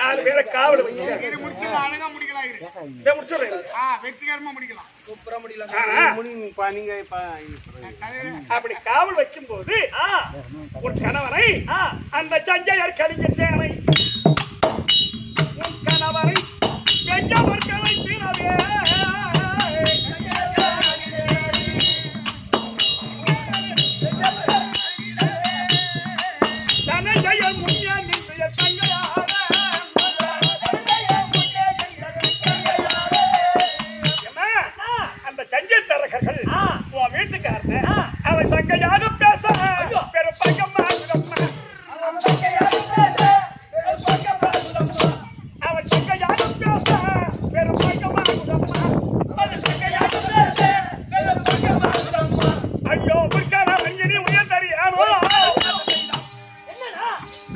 4 பேரை காவல் வச்சு முடிக்கலாம். அழகா முடிக்கலாம். முடிச்சுடுறேன். வெற்றிகரமா முடிக்கலாம். சூப்பரா முடியல. அப்படி காவல் வைக்கும் போது உன் கணவரை அந்த சஞ்சயர் கலிஞ்சர் சேனை உன் கணவரை பெற்றவர்களை தீரவே அந்த சஞ்சய் தரகர்கள் உன் வீட்டுக்காரன் அவன் சங்கையாக பேச பெரும் பங்கம்மா அவன் சங்கையாக பேச பெரும் பங்கம்மா ஐயோ பிற்கால மஞ்சனி உயர் தெரியாமோ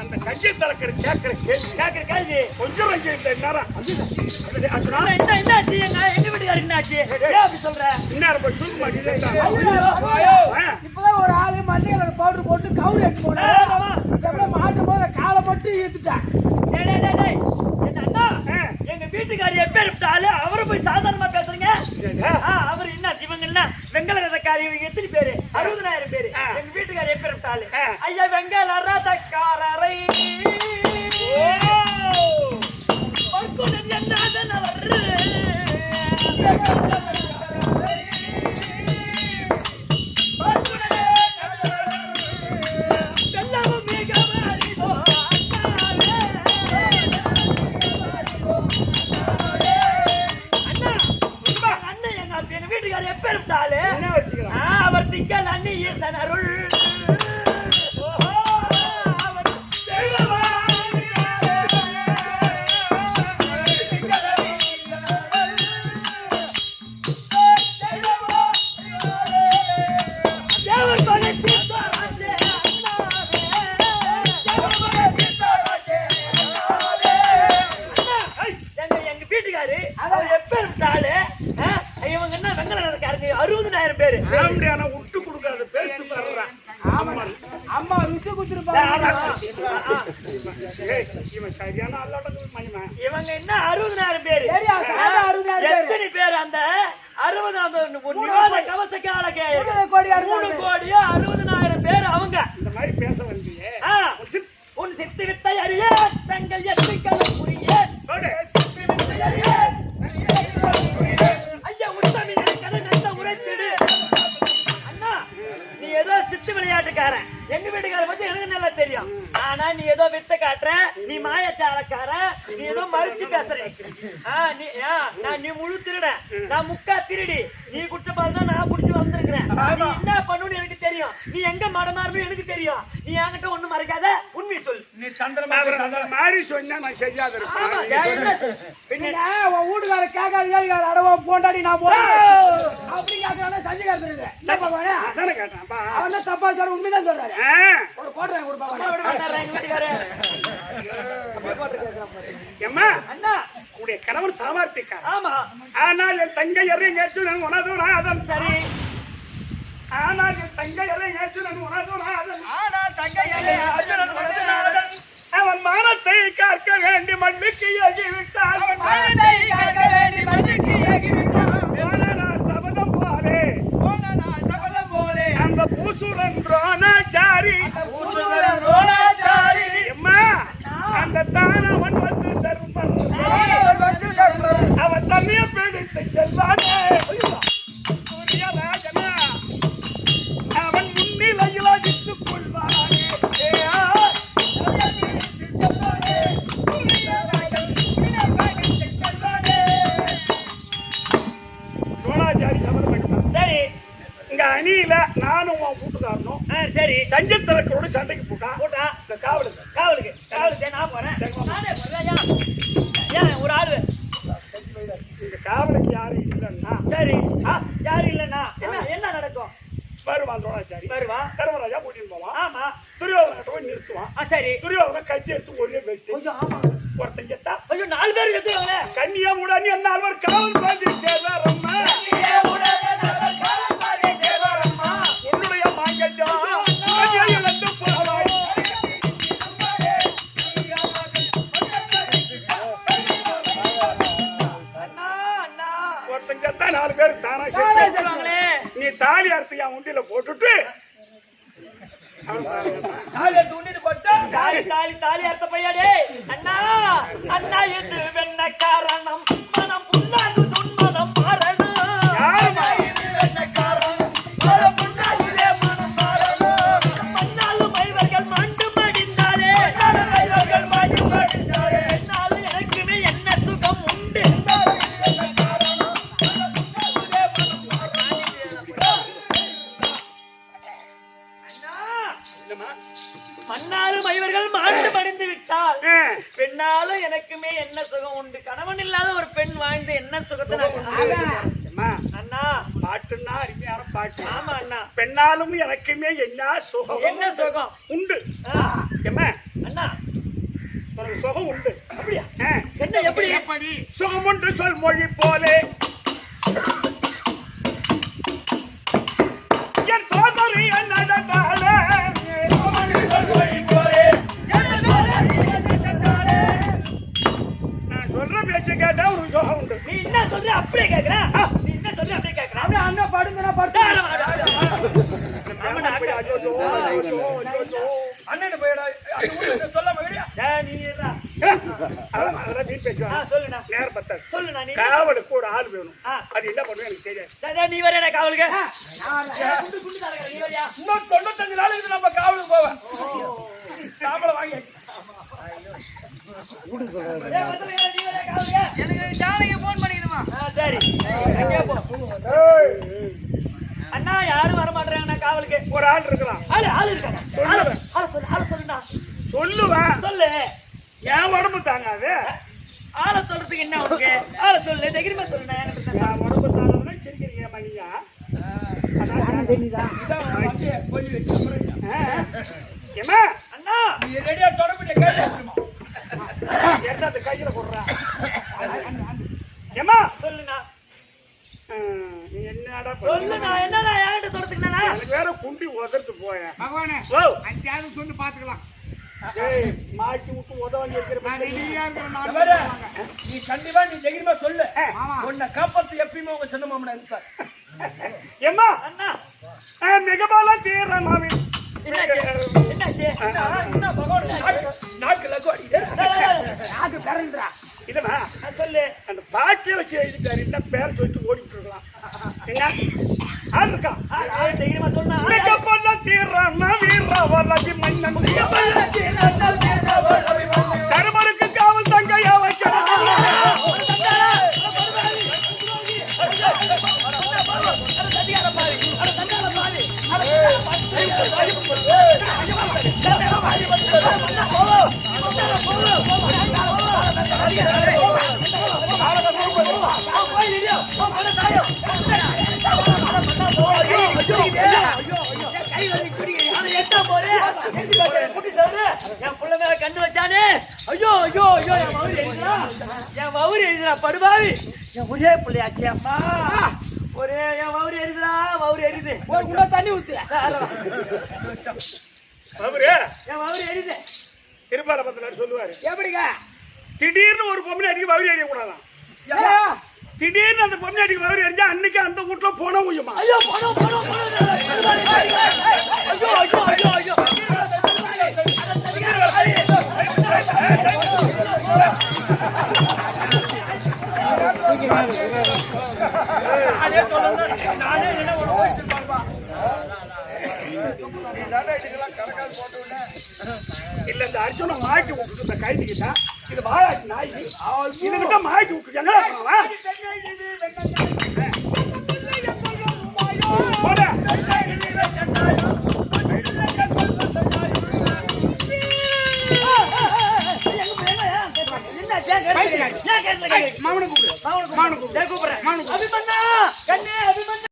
அந்த சஞ்சய் தரகர் கேட்கிற கேள்வி கொஞ்சம் இந்த நேரம் என்னாச்சு எங்க வீட்டுக்காரர் என்னாச்சு அப்படி சொல்ற இந்நேரம் போய் சுருமா இப்பதான் ஒரு ஆளு மஞ்சள் கலர் பவுடர் போட்டு கவுரு எடுத்து போனேன். மாட்டும் போது காலை மட்டும் ஈத்துட்டேன். எங்க வீட்டுக்காரர் எப்பேற்பட்டாலு அவரை போய் சாதாரணமா பேசுறீங்க. அவர் என்ன இவங்க என்ன வெங்கல ரதக்காரி இவங்க எத்தனை பேரு? 60,000 பேரு. எங்க வீட்டுக்காரர் எப்பேற்பட்டாலு ஐயா வெங்கல ரதக்காரரை என்ன அவர் திங்கள் அண்ணி ஈசன் அருள் எங்க வீட்டுக்காரு அவர் எப்பேரு இவங்க என்ன வெங்கல நடக்காருங்க 60,000 பேரு விட்டு கொடுக்காத பேசிட்டு பாருறான். அம்மா ருசி குத்துருப்பாங்க. இவன் சரியான அல்லாட்டது மணிமா. இவங்க என்ன 60,000 பேரு சரியா, சாதா 60,000 பேரு. எத்தனை பேர் அந்த 60,000 கவச காலக்கே 3 கோடி 60,000 பேர் அவங்க இந்த மாதிரி பேச வந்தியே. உன் சித்தி வித்தை அறிய தங்கள் எத்திக்களை புரிய ஐயா உத்தமி கதை நல்ல உரைத்திடு. அண்ணா நீ ஏதோ சித்து விளையாட்டுக்காரன், எங்க வீட்டுக்கார பத்தி எனக்கு நல்லா தெரியும். ஆனா நீ ஏதோ வித்த காட்டுற, நீ மாயச்சாலக்கார, நீ ஏதோ மறுச்சு பேசுற. நீ முழு திருட, நான் முக்கா திருடி. நீ குடிச்ச பால் தான் நான் குடிச்சு வந்திருக்கிறேன். நீ என்ன பண்ணுன்னு எனக்கு தெரியும், நீ எங்க மடமாறுன்னு எனக்கு தெரியும். நீ என்கிட்ட ஒண்ணும் மறைக்காத, உண்மை சொல். நீ சந்திரமா மாதிரி சொன்னா நான் செய்யாத உன் வீட்டுக்கார கேட்காது அடவா போண்டாடி நான் போறேன் அப்படி கேட்கறாங்க. சஞ்சய் அதானே கேட்டான்ப்பா. அவன் தப்பா சொல்ற, உண்மைதான் சொல்றாரு. ஒரு போடுறேன் ஏம்மா அண்ணா உடைய கணவன் சாமர்த்திக்காரன். ஆமா ஆனால் என் தங்கை எறையும் ஏற்றுடன் உனதும் அதன் சரி. ஆனால் என் தங்கை எறையும் ஏற்றுடன் உனதும் அதன் அவன் மானத்தை காக்க வேண்டி மண்ணுக்கு ஏகிவிட்டான். சபதம் போலே அந்த பூசுரன் ரோணாச்சாரி அம்மா அந்த தான் அவன் வந்து தர்மன் அவன் தண்ணிய பிடித்து செல்வானே சூரியராஜனா அவன் முன்னிலையில் அடித்துக் கொள்வானே. ரோணாச்சாரி சபதம் பண்ணிட்டான். சரி இங்க அணியில நானும் உன் கூட்டுக்காரனும் சரி சஞ்சத்திரக்கரோட சண்டைக்கு போட்டா போட்டா இந்த காவலுக்கு காவலுக்கு நான் போறேன். நானே போறேன். ஏன் ஒரு ஆளு இந்த காவலுக்கு யாரும் இல்லைன்னா சரி யாரு இல்லன்னா என்ன நடக்கும்? வருவான் ரோணாச்சாரி, வருவா தர்மராஜா கூட்டிட்டு போவான். ஆமா துரியோதன போய் நிறுத்துவான். சரி துரியோதன கட்சி எடுத்து ஒரே வெட்டு ஆமா ஒருத்தன் செத்தா ஐயோ 4 பேர் கத்துவாங்க. கன்னியா உடனே நால்வர் காவல் பாஞ்சி சேர்வாரம்மா உன்னுடைய மாங்கல்யம் இழந்து போவாய். அண்ணா அண்ணா ஒருத்தன் செத்தா 4 பேர் தானா சொல்லுவாங்களே. செத்து நீ தாலி அறுத்து என் உண்டியில போட்டுட்டு தாலியை தூண்டிட்டு போட்டா தாலி அர்த்த பையாடே. அண்ணா அண்ணா என்று வெண்ண காரணம் மனம் புண்ணாது துன்பதம் மாறணும். மண்ணாலும் மைவர்கள் மாண்டு மடிந்தாரே என்னாலும் எனக்குமே என்ன சுகம் உண்டு. மன்னாரும் ஐவர்கள் மாண்டு மடிந்து விட்டால் பெண்ணாலும் எனக்குமே என்ன சுகம் உண்டு. கணவன் இல்லாத ஒரு பெண் வாழ்ந்து என்ன சுகத்தை அண்ணா. பாட்டுன்னா அருமையான பாட்டு. ஆமா அண்ணா. பெண்ணாலும் எனக்குமே என்ன சுகம் உண்டு. ஏம்மா அண்ணா உனக்கு சுகம் உண்டு. அப்படியா? என்ன எப்படி சுகம் உண்டு சொல் மொழி போலே என் சோதரி நடந்தாலே நான் சொல்ற பேச்சு கேட்டா ஒரு சுகம் உண்டு. நீ என்ன சொல்ற அப்படியே கேக்குற. நீ என்ன சொல்ற அப்படியே கேக்குற. அப்படியே அண்ணா படுங்க படுத்தா அண்ணன் போயிடா சொல்ல முடியா நீ அதெல்லாம் நீ பேசுவா சொல்லுண்ணா நேரம் பத்தாது. சொல்லு நான் காவலுக்கு ஒரு ஆள் வேணும். ஆ. அது என்ன பண்ணுவேன் எனக்கு தெரியாது. நீ வர என்ன காவலுக்கு நீ வரியா? இன்னும் 95 நாளைக்கு நம்ம காவலுக்கு போவேன். சாம்பளம் வாங்கி எனக்கு ஜானகி போன் பண்ணிக்கணுமா? சரி அங்கே போ. அண்ணா யாரும் வர மாட்டேறாங்கண்ணா காவலுக்கு. ஒரு ஆள் இருக்கலாம். ஆளு இருக்காங்க. ஆளு சொல்லுண்ணா. சொல்லுவேன். சொல்லு. என் உடம்பு தாங்காது. ஆளை சொல்றதுக்கு என்ன உனக்கு? ஆளை சொல்லு, தைரியமா சொல்லுண்ணா. என் உடம்பு தாங்காதுன்னா சிரிக்கிறீங்க மணியா? ஏமா அண்ணா நீ ரெடியா தொடர்பு கையில என்ன கையில போடுறா? ஏமா சொல்லுண்ணா. நீ என்னடா சொல்லுண்ணா. என்னண்ணா என்கிட்ட சொல்றதுக்குண்ணா? எனக்கு வேற குண்டி உதர்த்து போயேன். பகவானே ஓ 5 ஆளு சொல்லி பாத்துக்கலாம். ஏய் மாட்டி விட்டு உதவாங்க இருக்கிற நான் ரெடியா இருக்கிறேன். நான் வேற, நீ கண்டிப்பா நீ தைரியமா சொல்லு. ஆமா. உன்னை காப்பாத்து எப்பயுமே உங்க சின்ன மாமனா இருப்பார். ஏமா அண்ணா மிகபால தீர மாமி என்னாச்சு? என்ன பகவான் நாக்கு லக்கு அடிக்குது. நாக்கு பிறந்துடா. இதுமா சொல்லு. அந்த பாட்டியை வச்சு எழுதிட்டாரு. என்ன பேரை சொல்லிட்டு ஓடிட்டு இருக்கலாம். என்ன ஆள் இருக்கா? தைரியமா சொன்னா மிகபால தீர வீர வல்லதி மன்னன் கருமருக்கு காவல் தங்கையா வைக்கிறான். என் புள்ள மேல கண்ணு வச்சானே. ஐயோ ஐயோ ஐயோ என் மவுரி எழுதுறா. என் மவுரி எழுதுறா படுபாவி. என் ஒரே பிள்ளையாச்சு அம்மா. ஒரே என் மவுரி எழுதுறா. மவுரி எழுது. ஒரு குண்டா தண்ணி ஊத்து. அவரு என் மவுரி எழுது. திருப்பாலபத்தினார் சொல்லுவாரு, எப்படிங்க? திடீர்னு ஒரு பொம்பளை அடிக்க வவுரி எறிய கூடாதான். ஏயா? திடீர்னு அந்த பொம்பளை அடிக்க வவுரி எறிஞ்சா அன்னைக்கு அந்த வீட்டுல போன உயமா. ஐயோ பணம் பணம் பணம். ஐயோ ஐயோ ஐயோ ஐயோ. நானே சொல்லணும். நானே என்ன ஒரு வயசு பாருப்பா. இல்ல இந்த அர்ஜுன மாட்டி விட்டுட்டு இந்த கைதிக்கிட்ட இது வாழாட்டி நாய் இதுகிட்ட மாட்டி விட்டுருக்காங்க. மாமனை கூப்பிடு. கண்ணே